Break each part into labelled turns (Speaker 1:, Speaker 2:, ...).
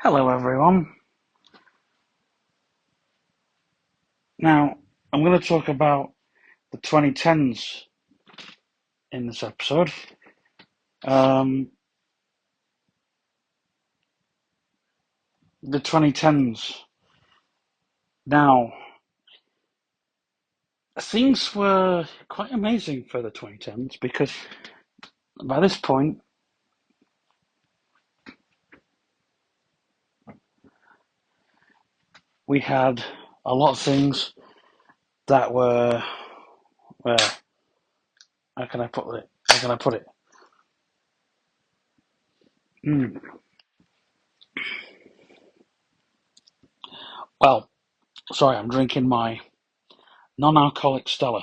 Speaker 1: Hello, everyone. Now, I'm going to talk about the 2010s in this episode. Um, the 2010s. Now, things were quite amazing for the 2010s because by this point, we had a lot of things that were, well, how can I put it? How can I put it? Mm. Well, sorry, I'm drinking my non-alcoholic Stella,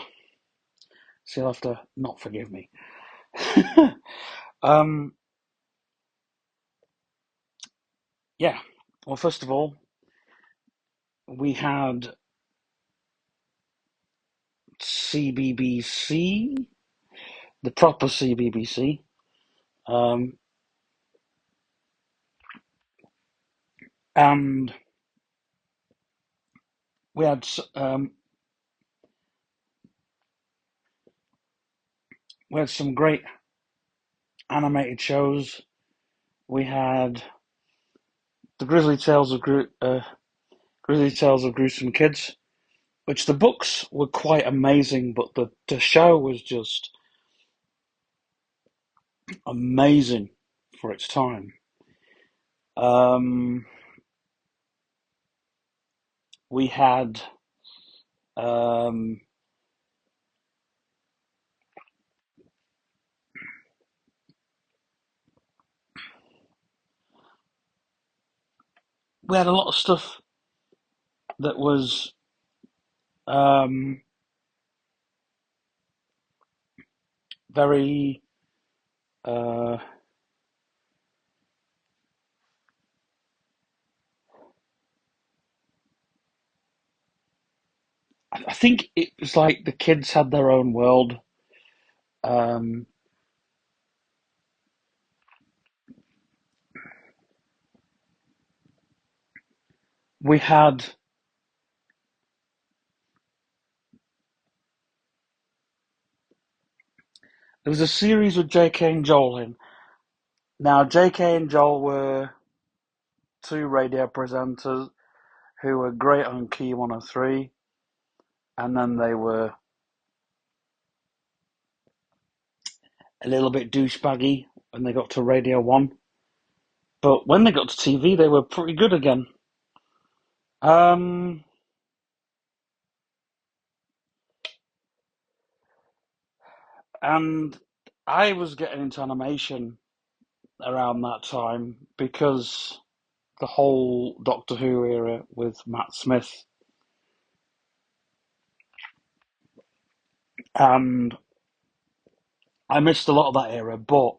Speaker 1: so you'll have to not forgive me. um, yeah. Well, first of all, we had CBBC, the proper CBBC, um, and we had we had some great animated shows. We had the Grizzly Tales of Gruesome Kids, which the books were quite amazing, but the show was just amazing for its time. Um, we had um, we had a lot of stuff that was um, very uh, I think it was like the kids had their own world. Um, we had there was a series with J.K. and Joel in. Now J.K. and Joel were two radio presenters who were great on Key 103, and then they were a little bit douchebaggy when they got to Radio One. But when they got to TV, they were pretty good again. Um, and I was getting into animation around that time because the whole Doctor Who era with Matt Smith, and I missed a lot of that era, but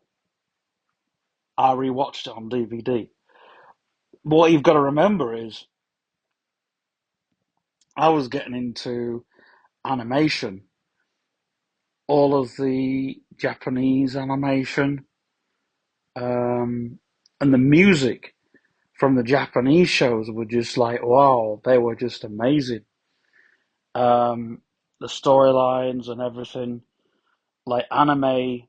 Speaker 1: I rewatched it on DVD. What you've got to remember is I was getting into animation, all of the Japanese animation, and the music from the Japanese shows were just like, wow, they were just amazing. Um, the storylines and everything, like anime,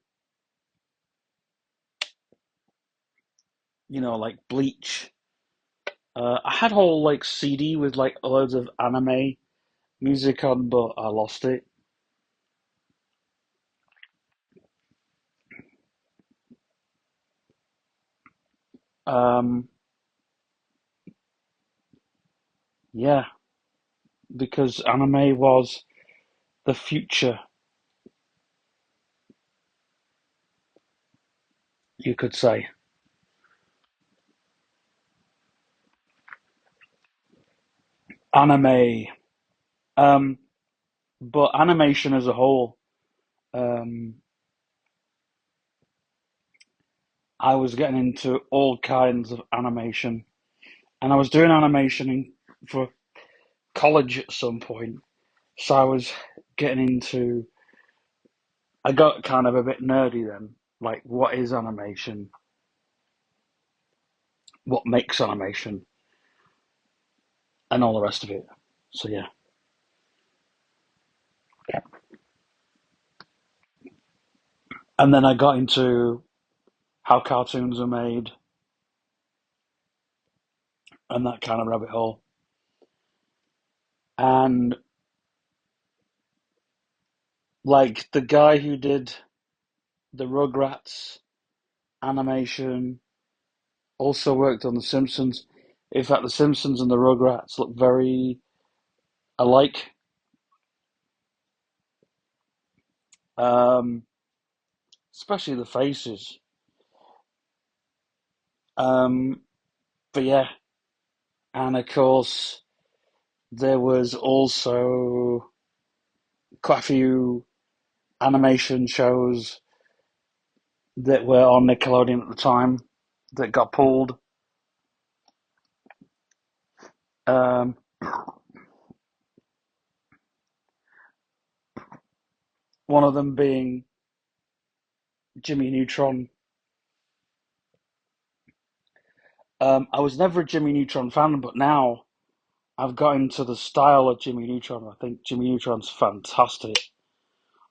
Speaker 1: like Bleach. I had a whole like CD with like loads of anime music on, but I lost it. Um, yeah, because anime was the future, you could say. Anime, um, but animation as a whole, um, I was getting into all kinds of animation, and I was doing for college at some point. So I was getting into. I got kind of a bit nerdy then, like what is animation? what makes animation and all the rest of it. So yeah. And then I got into how cartoons are made and that kind of rabbit hole. And like the guy who did the Rugrats animation also worked on The Simpsons. In fact, The Simpsons and the Rugrats look very alike. Um, Especially the faces. Um, but yeah, and of course there was also quite a few animation shows that were on Nickelodeon at the time that got pulled. Um, One of them being Jimmy Neutron. I was never a Jimmy Neutron fan, but now I've got into the style of Jimmy Neutron. I think Jimmy Neutron's fantastic.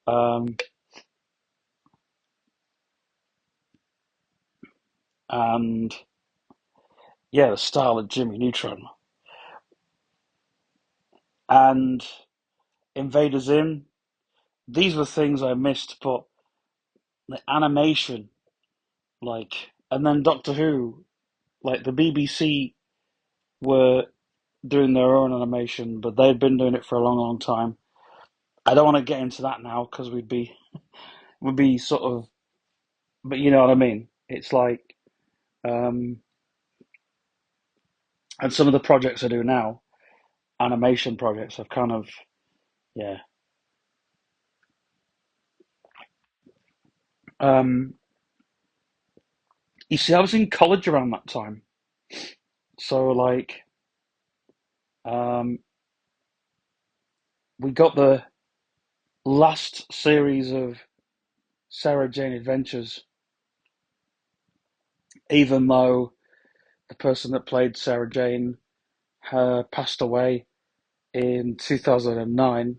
Speaker 1: Um, and yeah, the style of Jimmy Neutron. And Invader Zim, these were things I missed, but the animation, like, and then Doctor Who, like the BBC were doing their own animation, but they'd been doing it for a long, long time. I don't want to get into that now because would be sort of, but you know what I mean. It's like, um, and some of the projects I do now, animation projects, I've kind of, yeah. Um, you see, I was in college around that time, so like, um, we got the last series of Sarah Jane Adventures, even though the person that played Sarah Jane passed away in 2009.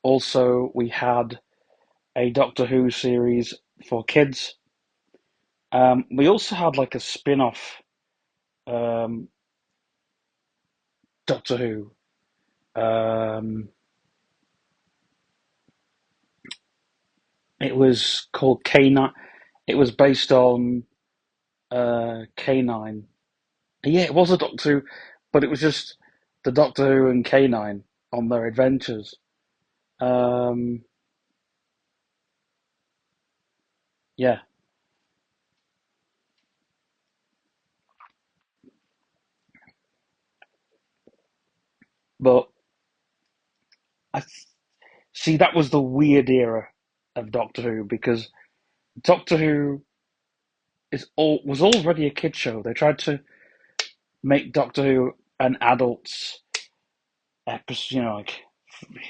Speaker 1: Also, we had a Doctor Who series for kids. We also had like a spin off um, Doctor Who. Um, it was called K9. It was based on K9. Yeah, it was a Doctor Who, but it was just the Doctor Who and K9 on their adventures. Um, yeah, but I see that was the weird era of Doctor Who because Doctor Who was already a kid show. They tried to make Doctor Who an adult's episode, like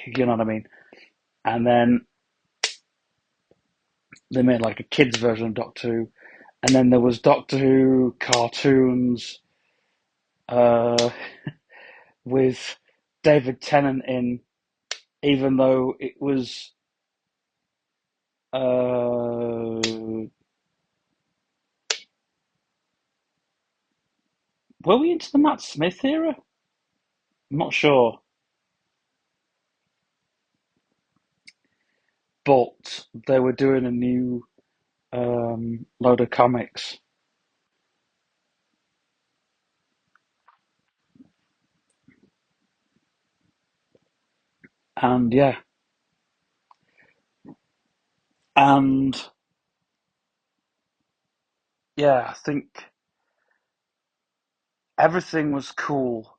Speaker 1: you know what I mean. And then they made like a kids version of Doctor Who, and then there was Doctor Who cartoons uh, with David Tennant in, even though it was were we into the Matt Smith era? I'm not sure, but they were doing a new load of comics, and yeah, and yeah, I think everything was cool.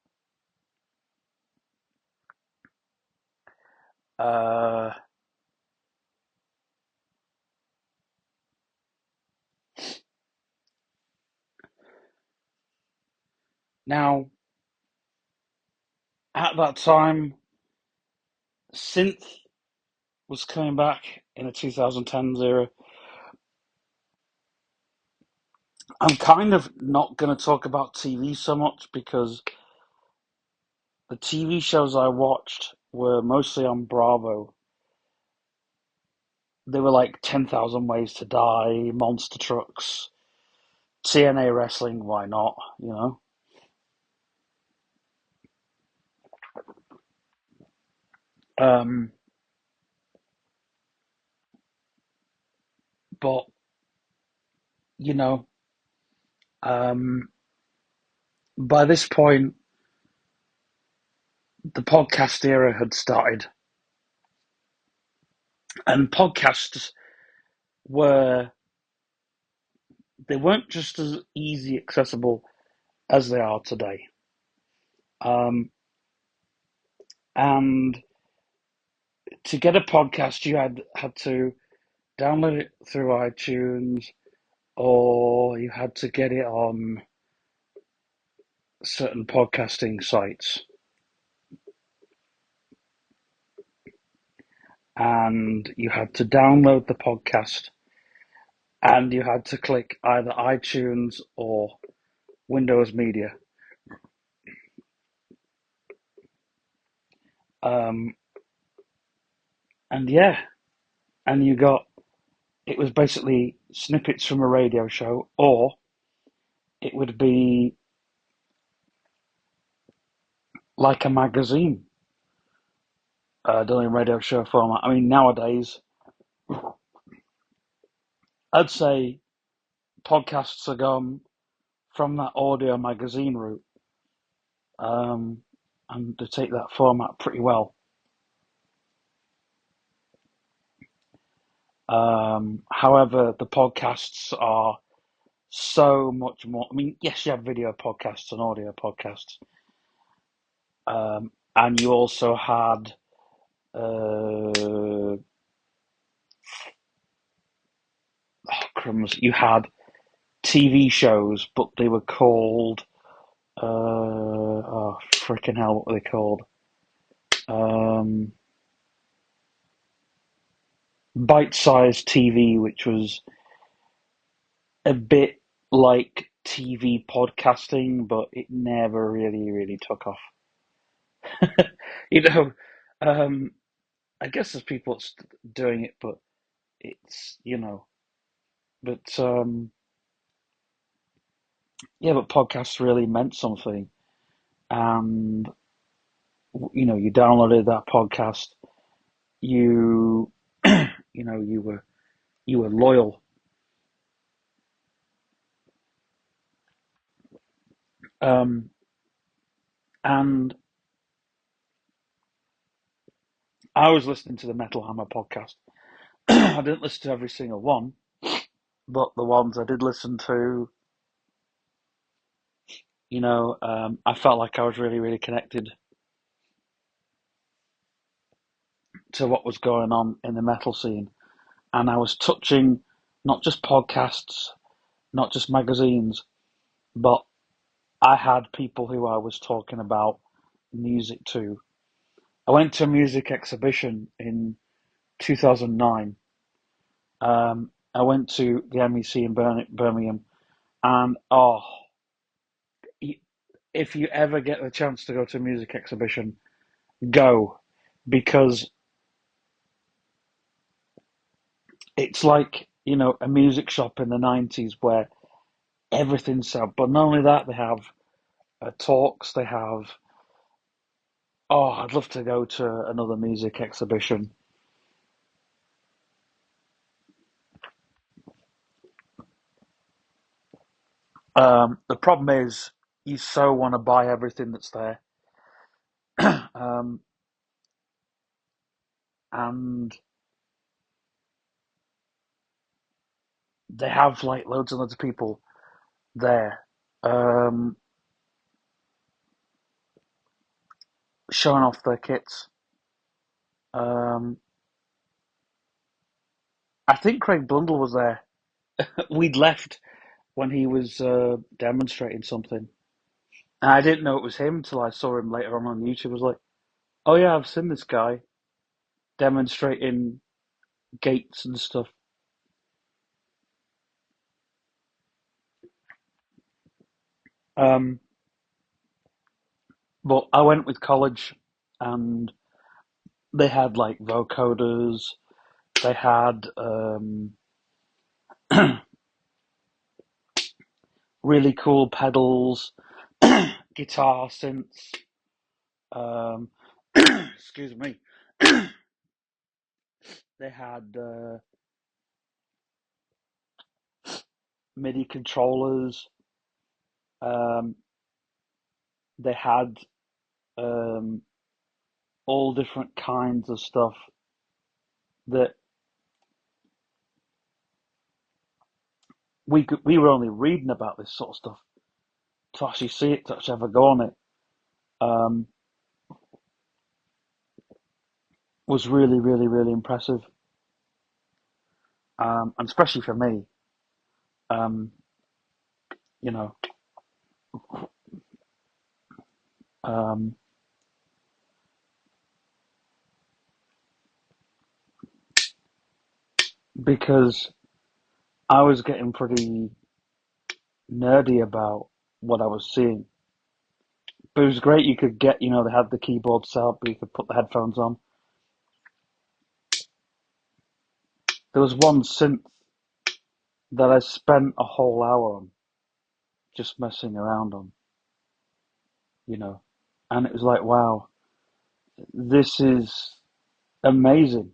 Speaker 1: Uh, Now, at that time, synth was coming back in the 2010s era, I'm kind of not going to talk about TV so much because the TV shows I watched were mostly on Bravo. They were like 10,000 Ways to Die, Monster Trucks, TNA Wrestling, why not, you know? Um, but, you know, um, by this point, the podcast era had started, and podcasts were, they weren't just as easy accessible as they are today. Um, and to get a podcast, you had to download it through iTunes, or you had to get it on certain podcasting sites, and you had to download the podcast, and you had to click either iTunes or Windows Media. Um, and yeah, and you got, it was basically snippets from a radio show, or it would be like a magazine done in radio show format. I mean, nowadays, I'd say podcasts are gone from that audio magazine route, um, and they take that format pretty well. However, the podcasts are so much more. I mean, yes, you have video podcasts and audio podcasts, and you also had oh, crumbs. You had TV shows, but they were called oh freaking hell, what were they called? Um, Bite-sized TV, which was a bit like TV podcasting, but it never really took off. You know, um, I guess there's people doing it, but it's, but yeah, but podcasts really meant something, and you downloaded that podcast, you you were loyal, um, and I was listening to the Metal Hammer podcast. I didn't listen to every single one, but the ones I did listen to, I felt like I was really connected to what was going on in the metal scene, and I was touching not just podcasts, not just magazines, but I had people who I was talking about music to. I went to a music exhibition in 2009. I went to the MEC in Birmingham, and if you ever get the chance to go to a music exhibition, go, because it's like, a music shop in the 90s where everything's set. But not only that, they have talks, they have, I'd love to go to another music exhibition. The problem is you so want to buy everything that's there. um, and they have like loads and loads of people there, um, showing off their kits. Um, I think Craig Blundell was there. We'd left when he was demonstrating something, and I didn't know it was him till I saw him later on YouTube. I was like, "Oh yeah, I've seen this guy demonstrating gates and stuff." Um, but I went with college, and they had like vocoders. They had really cool pedals, guitar synths. Um, excuse me. They had MIDI controllers. Um, they had um, all different kinds of stuff that we were only reading about this sort of stuff to actually see it, to actually have a go on it. Um, was really, really, really impressive, and especially for me, um, you know, um, because I was getting pretty nerdy about what I was seeing. But it was great. You could get, they had the keyboard set up, but you could put the headphones on. There was one synth that I spent a whole hour on, just messing around on, you know, and it was like, wow, this is amazing,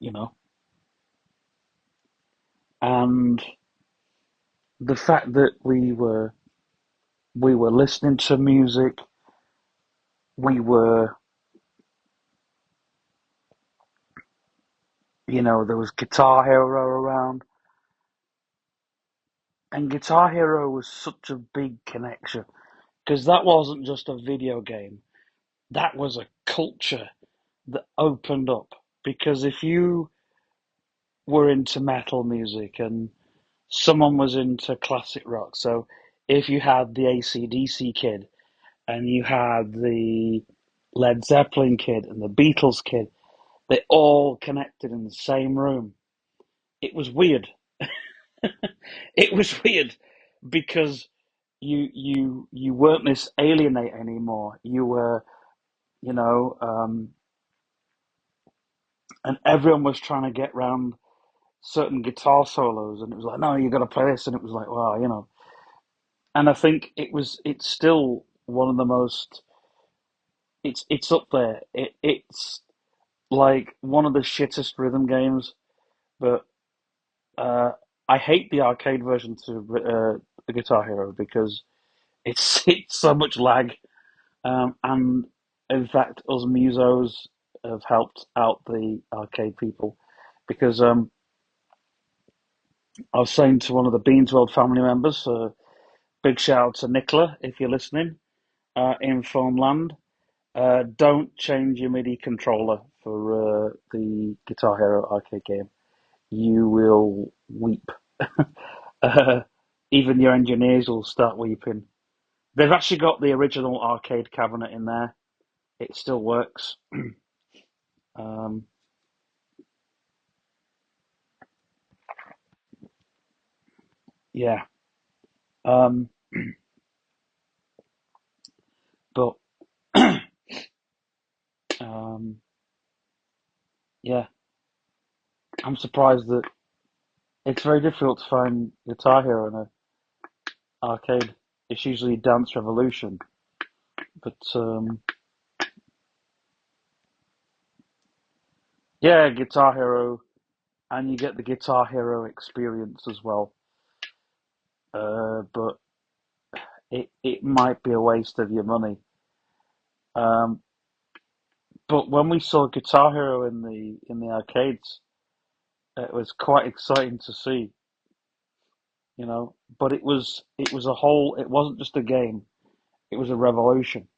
Speaker 1: you know, and the fact that we were listening to music, we were, there was Guitar Hero around, and Guitar Hero was such a big connection because that wasn't just a video game, that was a culture that opened up. Because if you were into metal music and someone was into classic rock, so if you had the AC/DC kid and you had the Led Zeppelin kid and the Beatles kid, they all connected in the same room. It was weird. It was weird because you weren't this alienate anymore. You were, you know, and everyone was trying to get round certain guitar solos, and it was like, no, you got to play this, and it was like, wow. And I think it's still one of the most, it's up there. It's like one of the shittest rhythm games, but uh, I hate the arcade version to the Guitar Hero because it's so much lag. And in fact, us musos have helped out the arcade people because I was saying to one of the Beans World family members, big shout out to Nicola if you're listening, in phone land. Don't change your MIDI controller for the Guitar Hero arcade game. You will weep. uh, Even your engineers will start weeping. They've actually got the original arcade cabinet in there. It still works. um, yeah. Um, but um, yeah, I'm surprised that it's very difficult to find Guitar Hero in an arcade. It's usually Dance Revolution, but yeah, Guitar Hero, and you get the Guitar Hero experience as well. But it might be a waste of your money. Um, but when we saw Guitar Hero in the arcades, it was quite exciting to see, you know. But it was a whole. It wasn't just a game. It was a revolution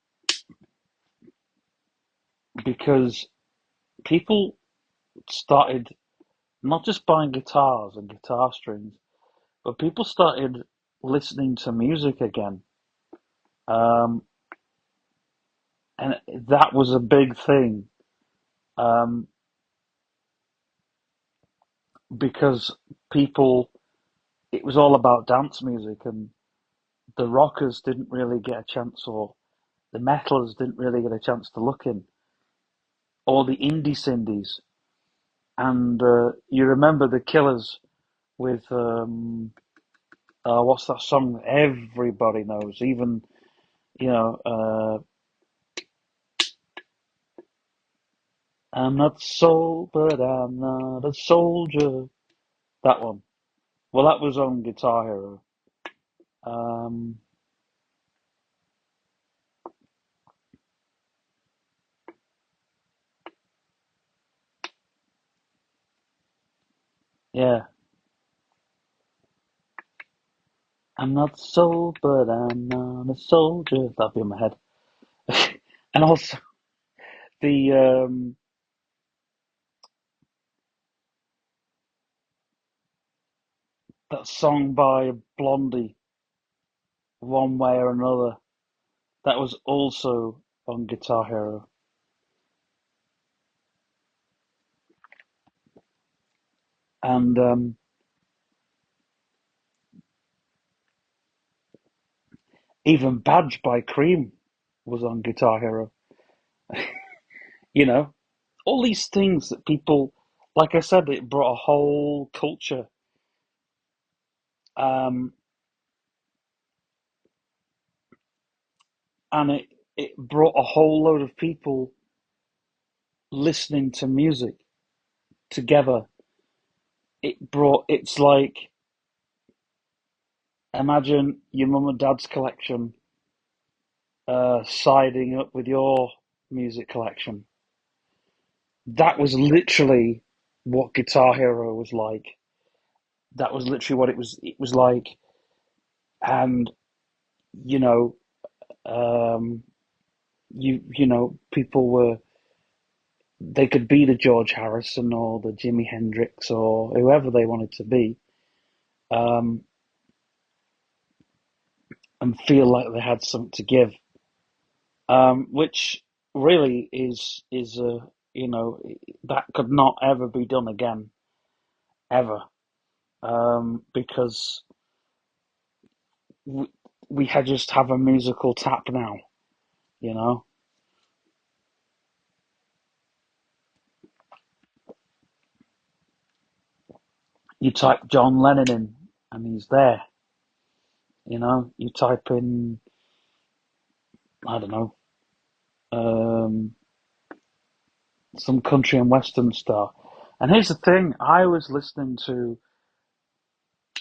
Speaker 1: because people started not just buying guitars and guitar strings, but people started listening to music again. Um, and that was a big thing. Um, because people, it was all about dance music, and the rockers didn't really get a chance, or the metalers didn't really get a chance to look in, or the indie cindies. And you remember the Killers with what's that song that everybody knows? Even you know, I'm not sold, but I'm not a soldier. That one. Well, that was on Guitar Hero. Um, yeah, I'm not sold, but I'm not a soldier. That'd be in my head. And also the that song by Blondie, One Way or Another. That was also on Guitar Hero. And even Badge by Cream was on Guitar Hero. You know, all these things that people, like I said, it brought a whole culture. Um, and it brought a whole load of people listening to music together. It's like, imagine your mum and dad's collection siding up with your music collection. That was literally what Guitar Hero was like. That was literally what it was like. And, you know, um, people were, they could be the George Harrison or the Jimi Hendrix or whoever they wanted to be, um, and feel like they had something to give, which really is you know that could not ever be done again, ever, because we, we had just have a musical tap now, you know. You type John Lennon in, and he's there. You know, you type in, I don't know, um, some country and western star. And here's the thing: I was listening to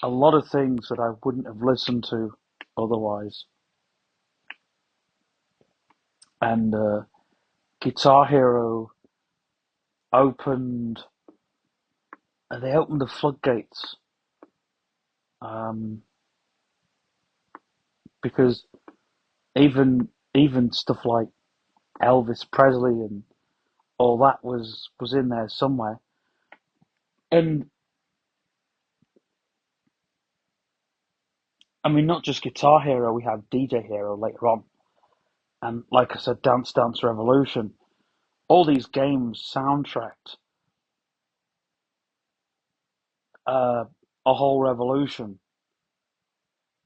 Speaker 1: a lot of things that I wouldn't have listened to otherwise, and Guitar Hero opened they opened the floodgates, um, because even stuff like Elvis Presley and all that was in there somewhere. And I mean, not just Guitar Hero, we have DJ Hero later on, and like I said, Dance Dance Revolution. All these games soundtracked uh, a whole revolution,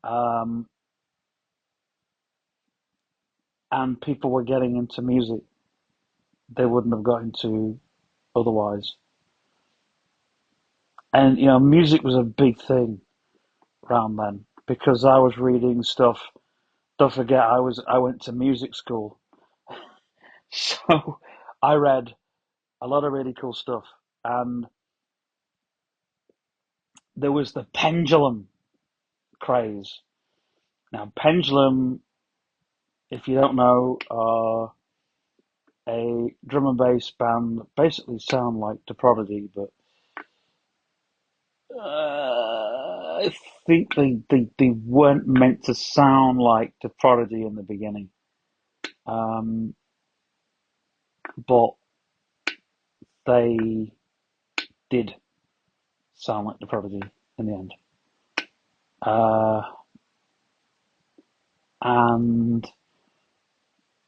Speaker 1: um, and people were getting into music they wouldn't have got into otherwise. And you know, music was a big thing around then because I was reading stuff. Don't forget, I went to music school, so I read a lot of really cool stuff. And there was the pendulum craze. Now, pendulum, if you don't know, are a drum and bass band that basically sound like The Prodigy, but I think they weren't meant to sound like The Prodigy in the beginning. Um, but they did sound like The Prodigy in the end. Uh, and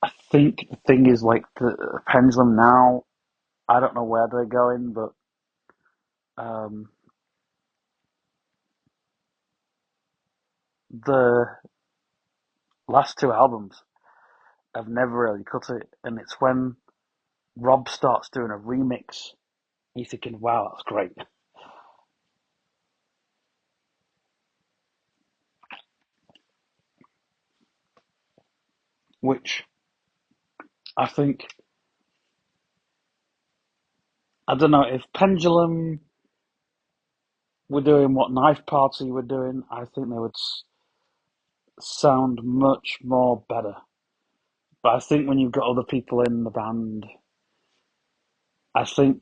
Speaker 1: I think the thing is like the pendulum now. I don't know where they're going, but the last two albums have never really cut it, and it's when Rob starts doing a remix, you're thinking, "Wow, that's great." Which I think, I don't know if Pendulum were doing what Knife Party were doing, I think they would sound much more better. But I think when you've got other people in the band, I think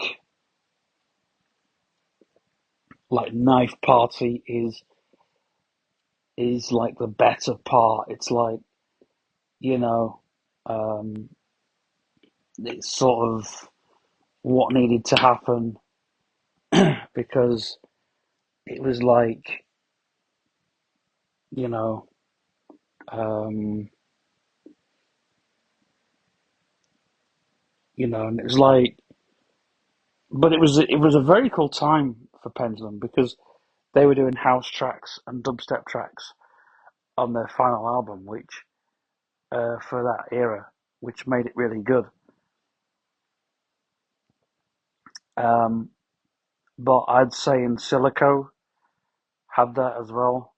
Speaker 1: like Knife Party is like the better part. It's like, you know, um, it's sort of what needed to happen because it was like, you know, um, and it was like, but it was a very cool time for Pendulum because they were doing house tracks and dubstep tracks on their final album, which for that era, which made it really good. Um, but I'd say in Silico had that as well.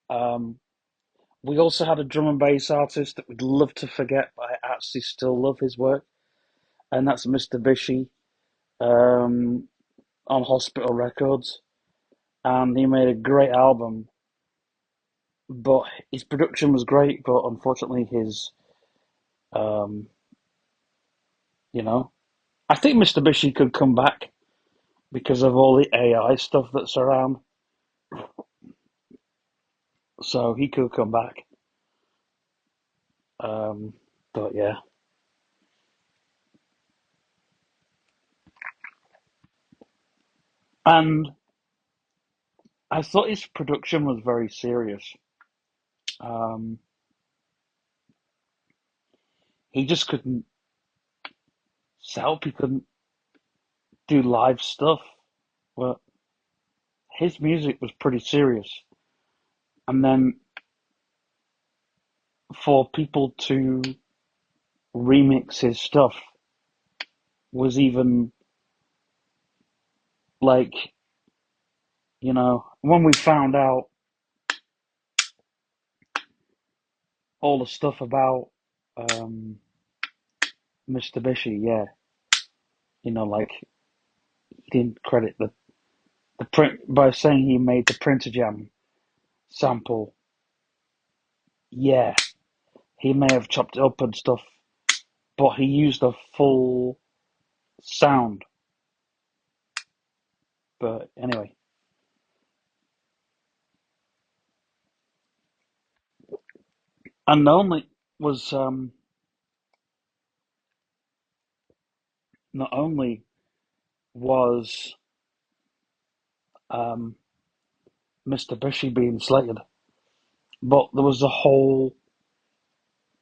Speaker 1: Um, we also had a drum and bass artist that we'd love to forget, but I actually still love his work, and that's Mr. Bishi um, on Hospital Records. And he made a great album, but his production was great, but unfortunately um, you know, I think Mr. Bishi could come back because of all the AI stuff that's around. So he could come back. Um, but yeah. And I thought his production was very serious. Um, he just couldn't sell, he couldn't do live stuff. But his music was pretty serious. And then for people to remix his stuff was even like, when we found out all the stuff about um, Mr. Bishi, yeah, like he didn't credit the print by saying he made the Printer Jam sample. Yeah, he may have chopped it up and stuff, but he used a full sound. But anyway, and was not only was um, Mr. Bishi being slated, but there was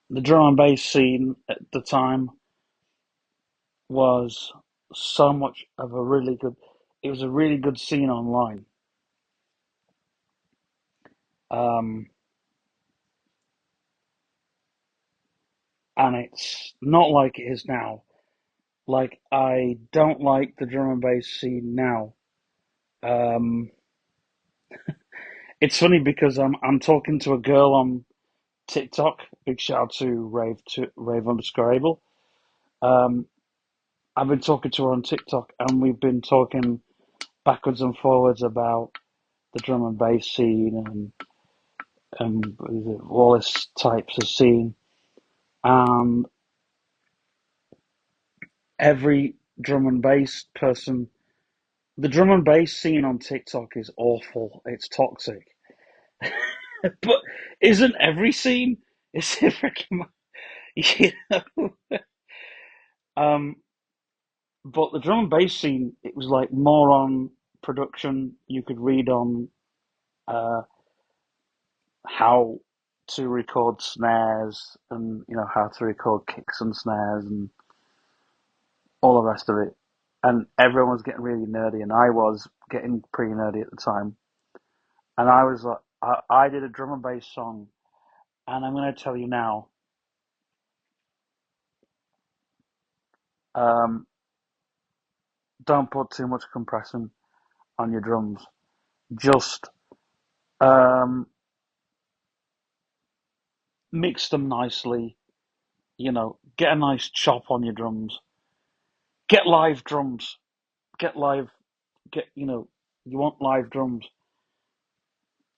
Speaker 1: the drum and bass scene at the time was so much of a really good. It was a really good scene online, um, and it's not like it is now. Like I don't like the drum and bass scene now. Um, it's funny because I'm talking to a girl on TikTok. Big shout out to Rave underscore Able. Um, I've been talking to her on TikTok, and we've been talking backwards and forwards about the drum and bass scene and all this types of scene. And every drum and bass person, the drum and bass scene on TikTok is awful. It's toxic. But isn't every scene? Is it freaking? You know? Um, but the drum and bass scene, it was like more on production. You could read on uh, how to record snares and how to record kicks and snares and all the rest of it. And everyone was getting really nerdy, and I was getting pretty nerdy at the time. And I was like, I did a drum and bass song, and I'm going to tell you now. Um, don't put too much compression on your drums. Just um, mix them nicely. Get a nice chop on your drums. Get live drums. Get live. Get you want live drums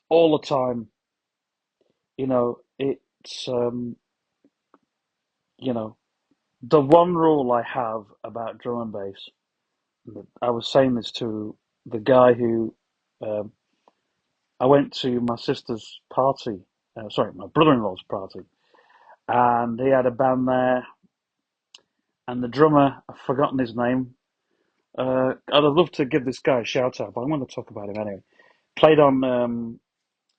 Speaker 1: all the time. It's you know the one rule I have about drum and bass. I was saying this to the guy who um, I went to my sister's party. Sorry, my brother-in-law's party, and he had a band there. And the drummer, I've forgotten his name. I'd love to give this guy a shout out, but I'm going to talk about him anyway. Played on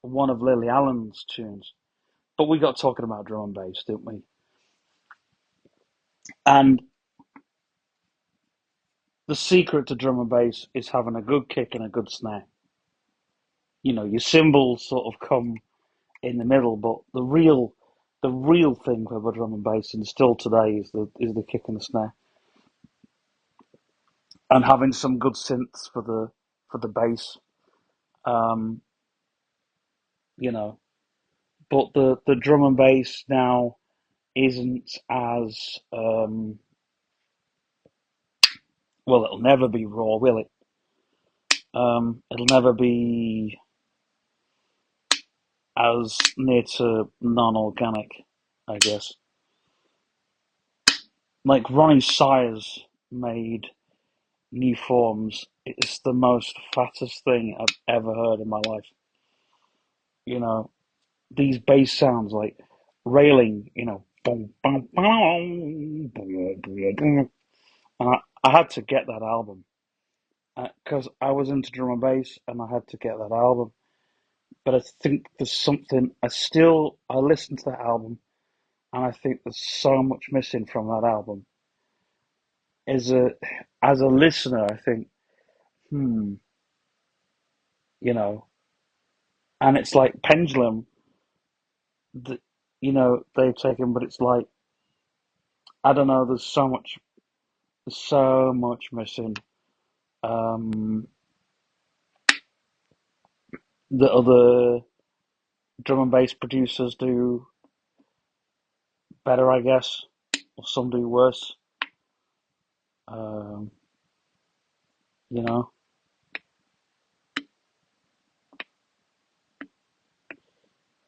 Speaker 1: one of Lily Allen's tunes, but we got talking about drum and bass, didn't we? And the secret to drum and bass is having a good kick and a good snare. Your cymbals sort of come in the middle, but the real thing for the drum and bass, and still today, is the kick and the snare, and having some good synths for the bass. Um, you know, but the drum and bass now isn't as well. It'll never be raw, will it? It'll never be as near to non-organic, I guess. Like Ronnie Sires made new forms. It's the most fattest thing I've ever heard in my life. You know, these bass sounds like railing. Boom, boom, boom, boom, boom, boom. And I had to get that album because I was into drum and bass, and I had to get that album. But I think there's something. I listen to that album, and I think there's so much missing from that album. As a listener, I think, hmm, you know, and it's like Pendulum, that they've taken, but it's like I don't know. There's so much missing. Um, the other drum and bass producers do better, I guess, or some do worse. Um, you know,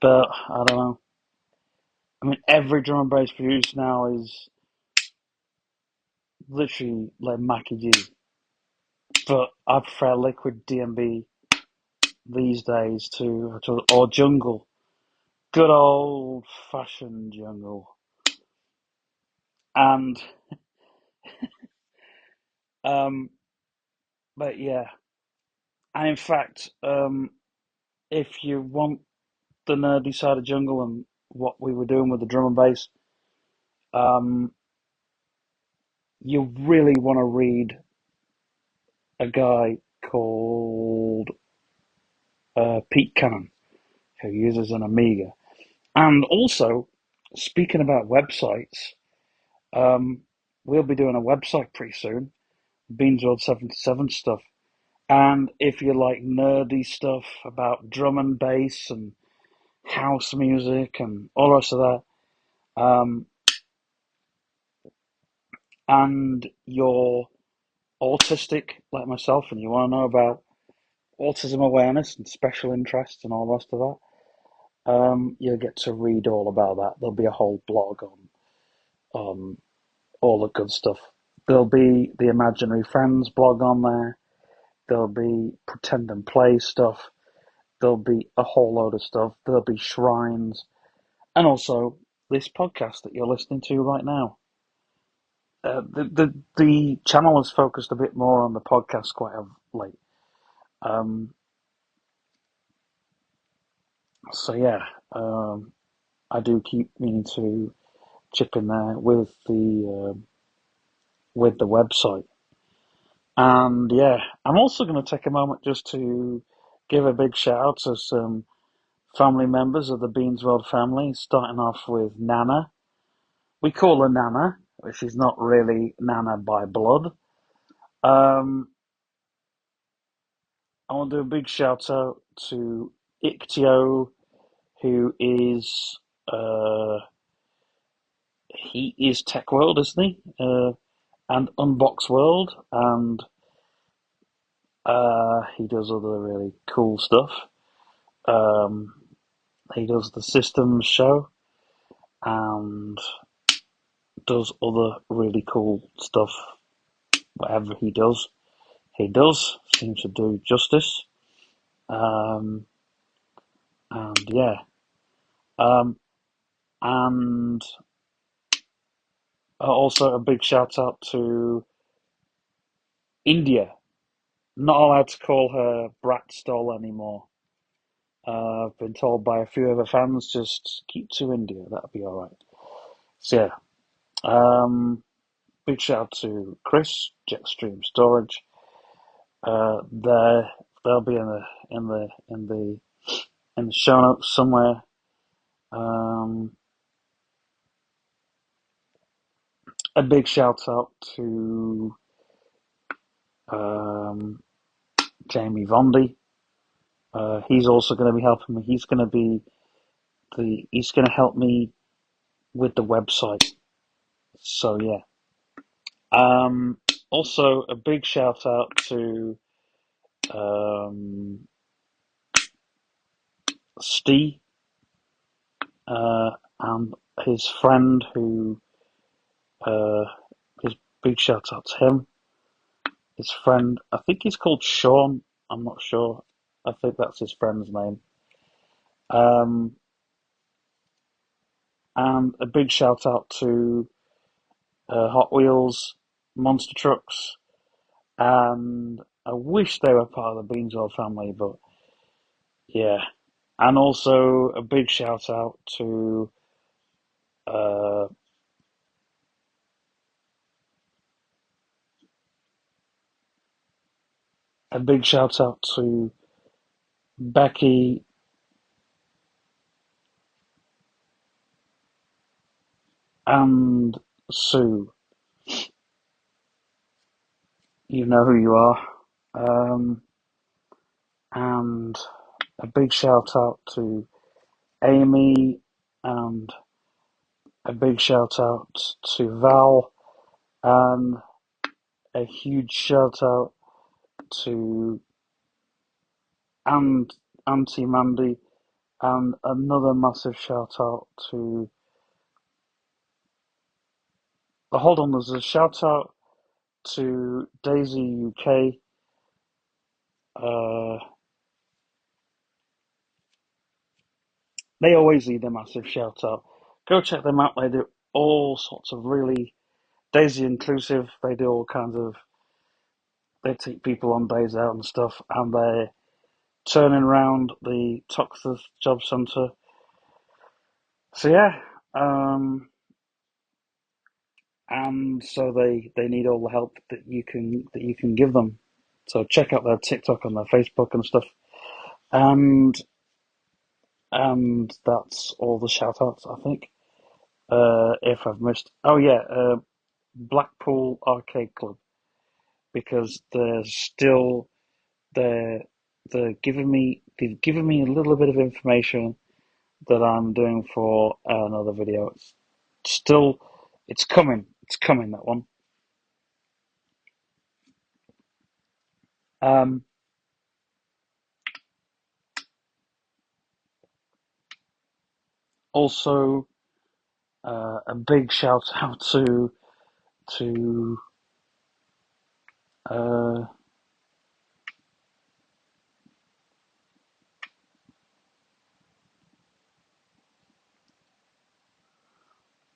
Speaker 1: but I don't know. I mean, every drum and bass producer now is literally like Mackie G. But I prefer Liquid DMB these days or Jungle. Good old fashioned Jungle. And um, but yeah, and in fact, if you want the nerdy side of Jungle and what we were doing with the drum and bass, um, you really want to read a guy called Pete Cannon, who uses an Amiga. And also, speaking about websites, um, we'll be doing a website pretty soon, Beans Road 77 stuff. And if you like nerdy stuff about drum and bass and house music and all the rest of that, and you're autistic like myself and you want to know about autism awareness and special interests and all the rest of that, you'll get to read all about that. There'll be a whole blog on all the good stuff. There'll be the Imaginary Friends blog on there. There'll be Pretend and Play stuff. There'll be a whole load of stuff. There'll be shrines. And also this podcast that you're listening to right now. The channel is focused a bit more on the podcast quite of late. Um, so yeah, I do keep meaning to chip in there with the website. And yeah, I'm also going to take a moment just to give a big shout out to some family members of the Beansworld family, starting off with Nana. We call her Nana, but she's not really Nana by blood. Um, I want to do a big shout out to Ictio, who is he is Tech World, isn't he? And Unbox World, and he does other really cool stuff. Um, he does the Systems show and does other really cool stuff. Whatever he does seems to do justice. Um, and yeah, um, and also a big shout out to India. Not allowed to call her Brat Stoll anymore. I've been told by a few of her fans just keep to India. That'll be all right. So yeah, big shout out to Chris Jetstream Storage. They they'll be in the show notes somewhere. Um, a big shout out to um, Jamie Vondy. He's also going to be helping me. He's going to help me with the website. So yeah. Also a big shout out to um, Steve uh, and his friend who uh, his big shout out to him. His friend, I think he's called Sean. I'm not sure. I think that's his friend's name. Um, and a big shout out to Hot Wheels, Monster Trucks, and I wish they were part of the Beanswell family, but yeah. And also a big shout out to uh, Becky and Sue. You know who you are. Um, and a big shout out to Amy and a big shout out to Val and a huge shout out to and Auntie Mandy and another massive shout out to hold on, there's a shout out to Daisy UK. Uh, they always need a massive shout out. Go check them out. They do all sorts of really Daisy inclusive. They do all kinds of. They take people on days out and stuff, and they're turning around the Toxteth Job Centre. So yeah, and so they need all the help that you can give them. So check out their TikTok and their Facebook and stuff. And that's all the shout outs, I think. If I've missed, oh yeah, Blackpool Arcade Club, because they're they've given me a little bit of information that I'm doing for another video. It's still it's coming, that one. Um, Also, a big shout out to uh,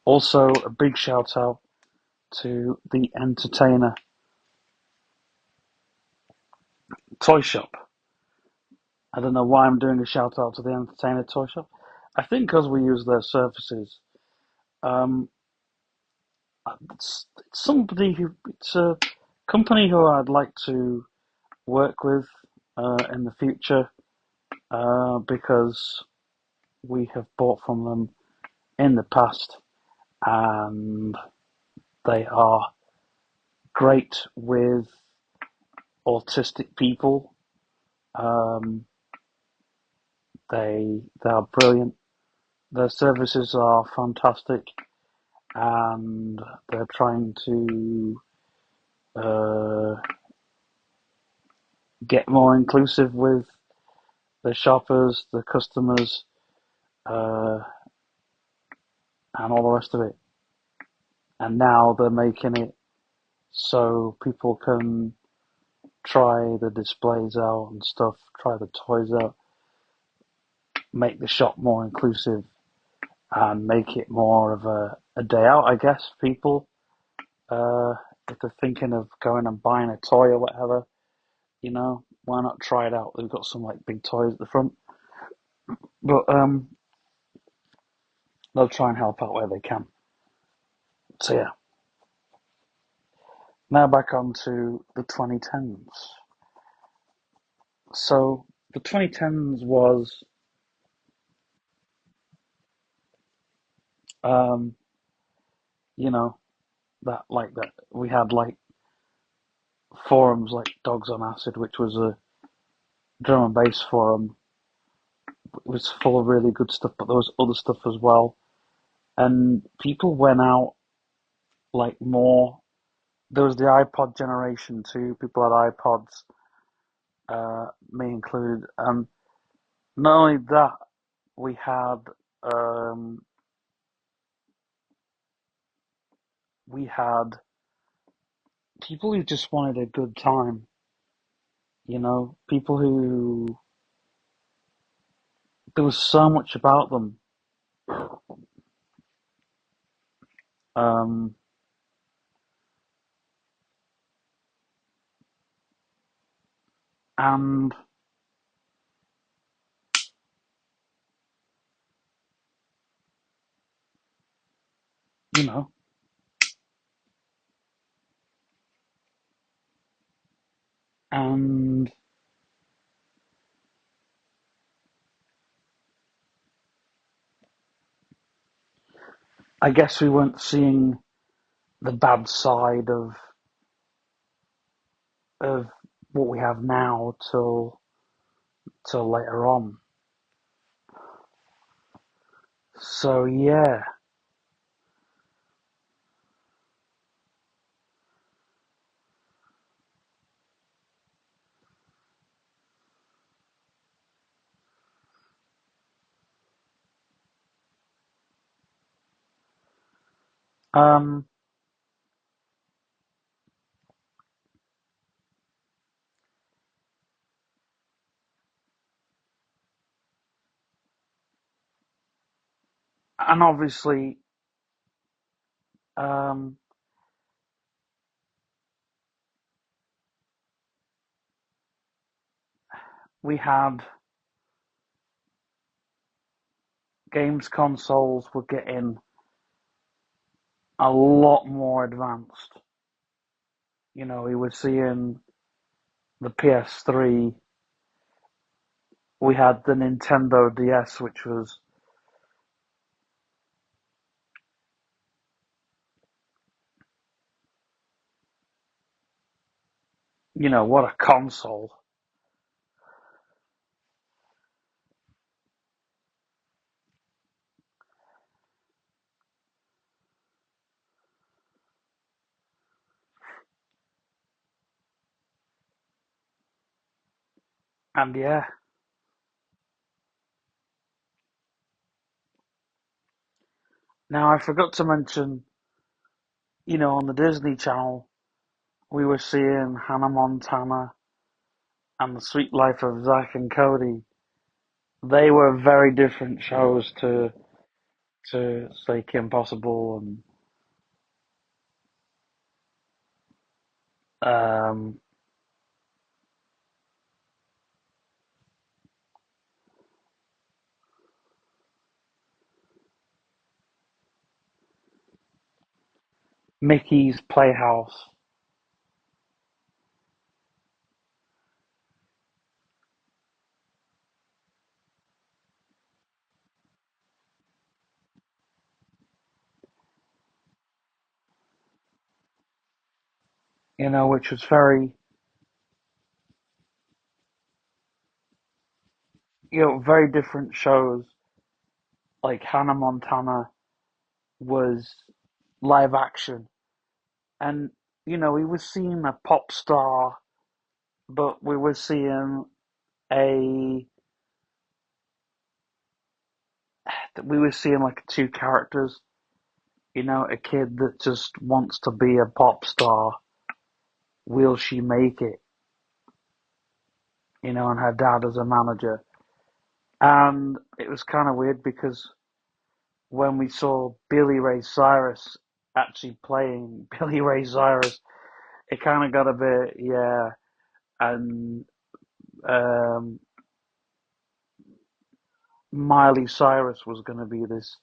Speaker 1: also a big shout out to the Entertainer Toy Shop. I don't know why I'm doing a shout out to the Entertainer Toy Shop. I think because we use their services. Um, it's a company who I'd like to work with in the future because we have bought from them in the past, and they are great with autistic people. Um, they are brilliant. Their services are fantastic, and they're trying to uh, get more inclusive with the shoppers, the customers, uh, and all the rest of it. And now they're making it so people can try the displays out and stuff, try the toys out, make the shop more inclusive, and make it more of a day out, I guess. People, uh, if they're thinking of going and buying a toy or whatever, why not try it out? They've got some like big toys at the front, but they'll try and help out where they can. So yeah, now back on to the 2010s. So the 2010s was, um, you know, that we had like forums like Dogs on Acid, which was a drum and bass forum. It was full of really good stuff, but there was other stuff as well. And people went out like more. There was the iPod generation too. People had iPods, me included. And not only that, we had um, we had people who just wanted a good time. People who there was so much about them. Um, and you know, and I guess we weren't seeing the bad side of what we have now till later on. So yeah, um, and obviously, um, we had games consoles were getting a lot more advanced. We were seeing the PS3. We had the Nintendo DS, which was, what a console. And yeah, now I forgot to mention, on the Disney Channel, we were seeing Hannah Montana and The Sweet Life of Zack and Cody. They were very different shows to say Kim Possible and um, Mickey's Playhouse. which was very different shows. Like Hannah Montana was live action, and we were seeing a pop star, but a we were seeing like two characters. A kid that just wants to be a pop star. Will she make it? And her dad as a manager. And it was kind of weird because when we saw Billy Ray Cyrus actually playing Billy Ray Cyrus, it kind of got a bit, yeah. And um, Miley Cyrus was going to be this,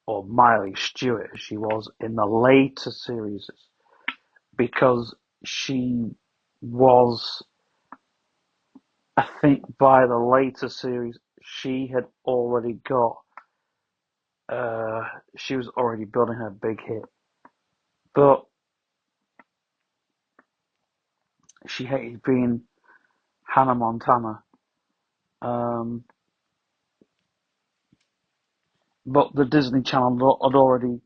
Speaker 1: or Miley Stewart, as she was in the later series, because she was, I think, by the later series, she had already got, she was already building her big hit. But she hated being Hannah Montana. Um, but the Disney Channel had already,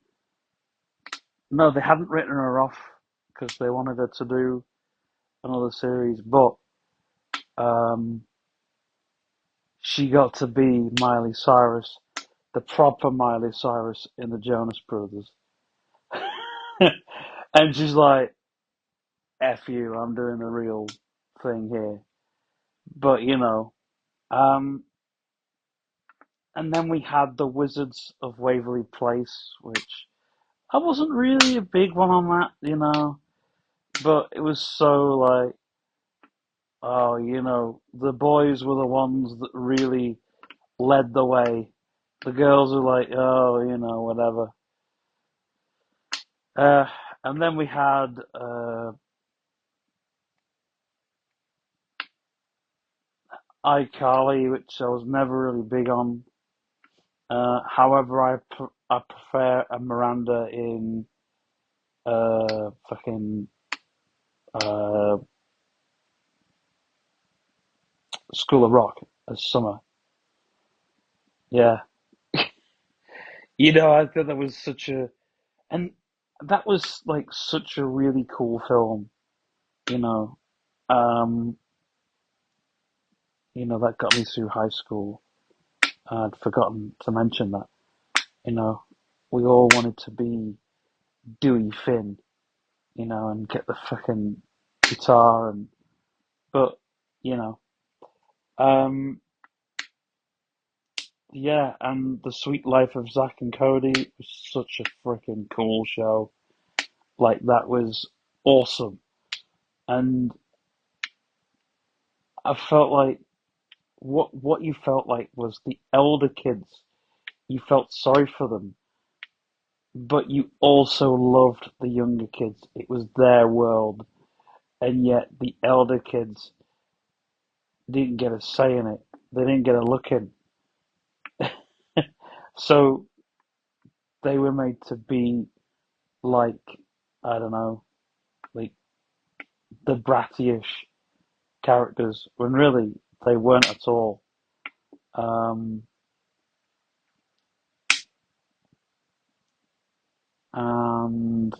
Speaker 1: no, they hadn't written her off because they wanted her to do another series, but um, she got to be Miley Cyrus, the proper Miley Cyrus in the Jonas Brothers. And she's like, F you, I'm doing the real thing here. But, um, and then we had the Wizards of Waverly Place, which I wasn't really a big one on that, but it was so like, oh, the boys were the ones that really led the way. The girls were like, oh, whatever. Uh, and then we had iCarly, which I was never really big on. However, I prefer a Miranda in fucking uh, School of Rock as Summer. Yeah, I thought that was and that was like such a really cool film. You know, um, that got me through high school. I'd forgotten to mention that. You know, we all wanted to be Dewey Finn, and get the fucking guitar but you know, um, yeah, and the Sweet Life of Zack and Cody was such a freaking cool show. Like that was awesome, and I felt like what you felt like was the elder kids. You felt sorry for them, but you also loved the younger kids. It was their world, and yet the elder kids didn't get a say in it. They didn't get a look in. So they were made to be like, I don't know, like the bratty-ish characters when really they weren't at all. Um, and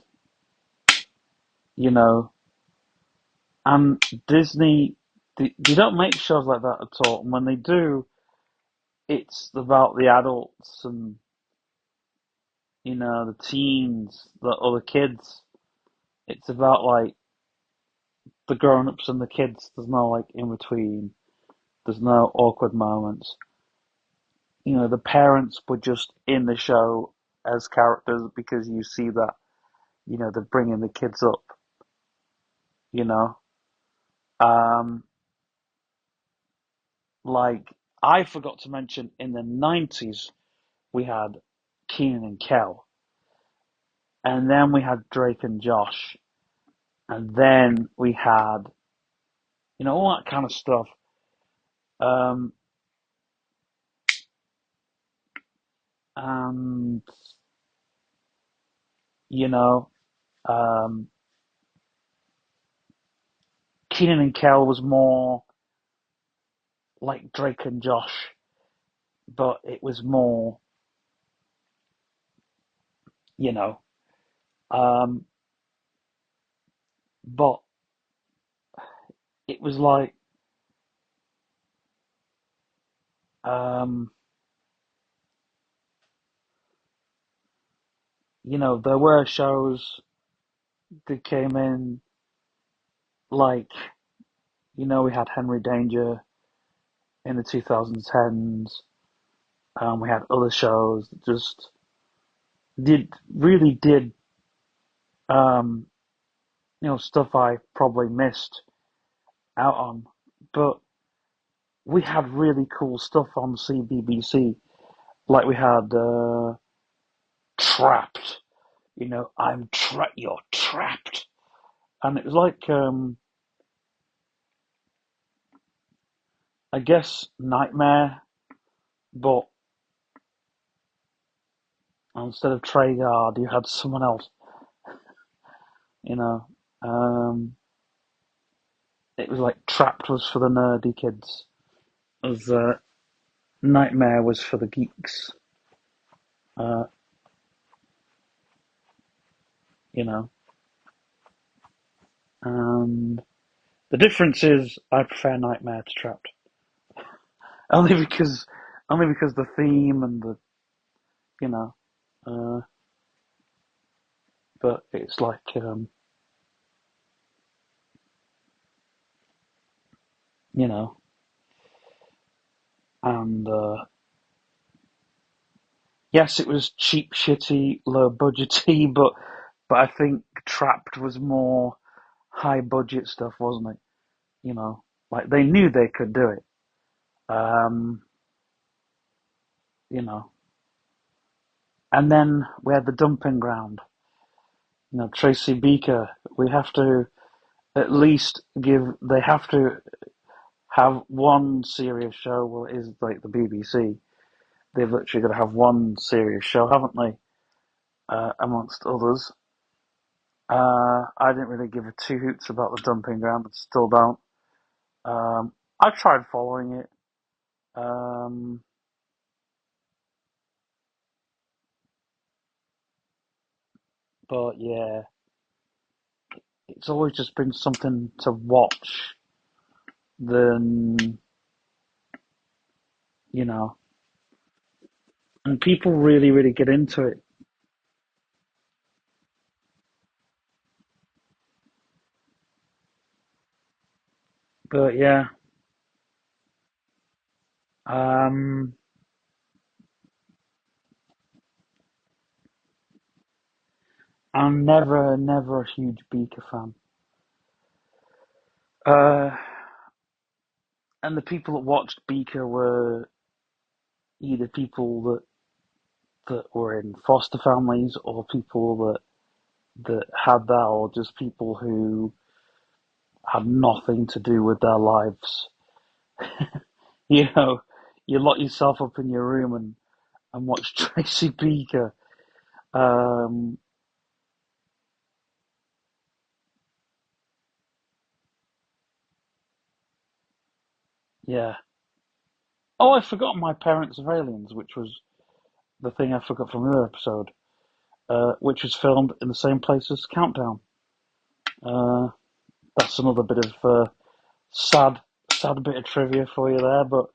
Speaker 1: you know, and Disney, they don't make shows like that at all. And when they do, it's about the adults and the teens, the other kids. It's about like the grown-ups and the kids. There's no like in between. There's no awkward moments. The parents were just in the show as characters because you see that, they're bringing the kids up, you know. Um, like, I forgot to mention in the 90s, we had Keenan and Kel, and then we had Drake and Josh, and then we had, all that kind of stuff. Um, and, you know, um, Keenan and Kel was more like Drake and Josh, but it was more, you know, um, but it was like, um, there were shows that came in like, we had Henry Danger in the 2010s. We had other shows that just really did, um, stuff I probably missed out on. But we had really cool stuff on CBBC. Like we had Trapped. You're trapped. And it was like, I guess, Nightmare, but instead of Treyarch, you had someone else, you know. Um, it was like Trapped was for the nerdy kids, as Nightmare was for the geeks, uh, you know. And the difference is, I prefer Nightmare to Trapped, only because, the theme and the, you know, uh, but it's like, you know, and yes, it was cheap, shitty, low budgety, but I think Trapped was more high budget stuff, wasn't it? Like they knew they could do it. Um, you know, and then we had the dumping ground. Tracy Beaker. We have to at least give. They have to have one serious show. Well, it is like the BBC. They've literally got to have one serious show, haven't they? Amongst others. I didn't really give a two hoots about the dumping ground, but still don't. I tried following it. Um, but yeah, it's always just been something to watch than, you know, and people really, really get into it. But yeah, um, I'm never, never a huge Beaker fan. Uh, and the people that watched Beaker were either people that were in foster families or people that had that, or just people who had nothing to do with their lives. You know, you lock yourself up in your room and watch Tracy Beaker. Um, yeah. Oh, I forgot My Parents of Aliens, which was the thing I forgot from the other episode, which was filmed in the same place as Countdown. Uh, that's another bit of sad, sad bit of trivia for you there. But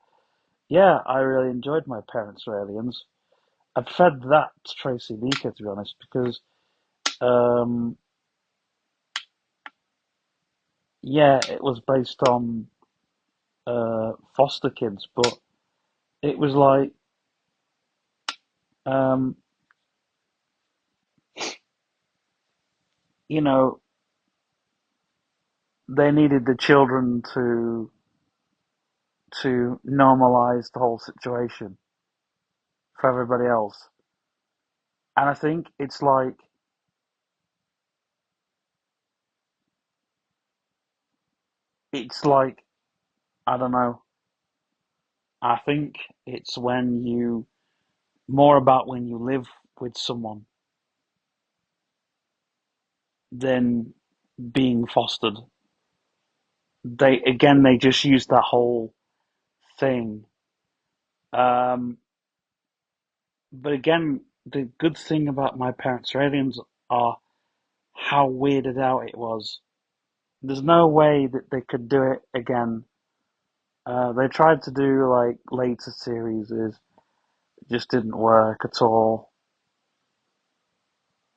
Speaker 1: yeah, I really enjoyed My Parents of Aliens. I preferred that to Tracy Beaker, to be honest, because um, yeah, it was based on foster kids, but it was like, um, you know, they needed the children to normalize the whole situation for everybody else. And I think it's like, I don't know. I think it's more about when you live with someone than being fostered. they just used that whole thing. Um, but again, the good thing about My Parents Are Aliens are how weirded out it was. There's no way that they could do it again. They tried to do like later series, it just didn't work at all.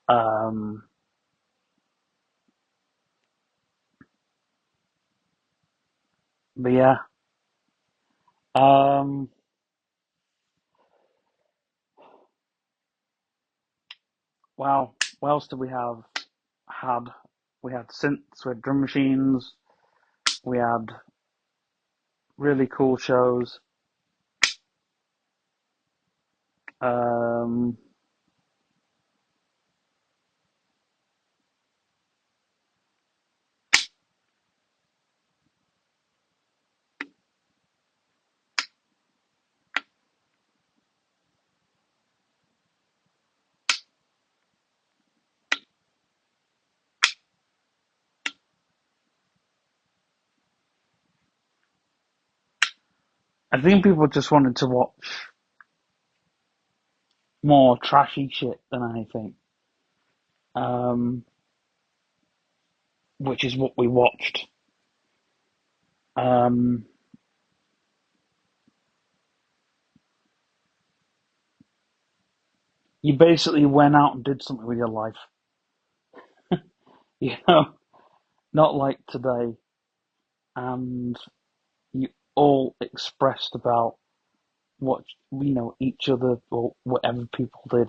Speaker 1: Um, but yeah, um, wow. What else did we have? Had we had synths, we had drum machines, we had really cool shows. Um, I think people just wanted to watch more trashy shit than anything, um, which is what we watched. Um, you basically went out and did something with your life, you know, not like today, and you all expressed about what each other or whatever people did.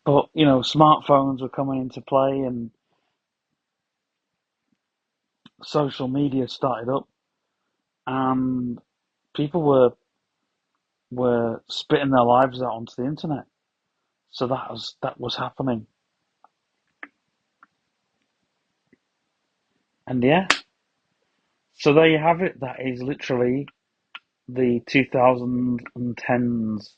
Speaker 1: But smartphones were coming into play, and social media started up, and people were spitting their lives out onto the internet. So that was happening, and yeah. So there you have it. That is literally the 2010s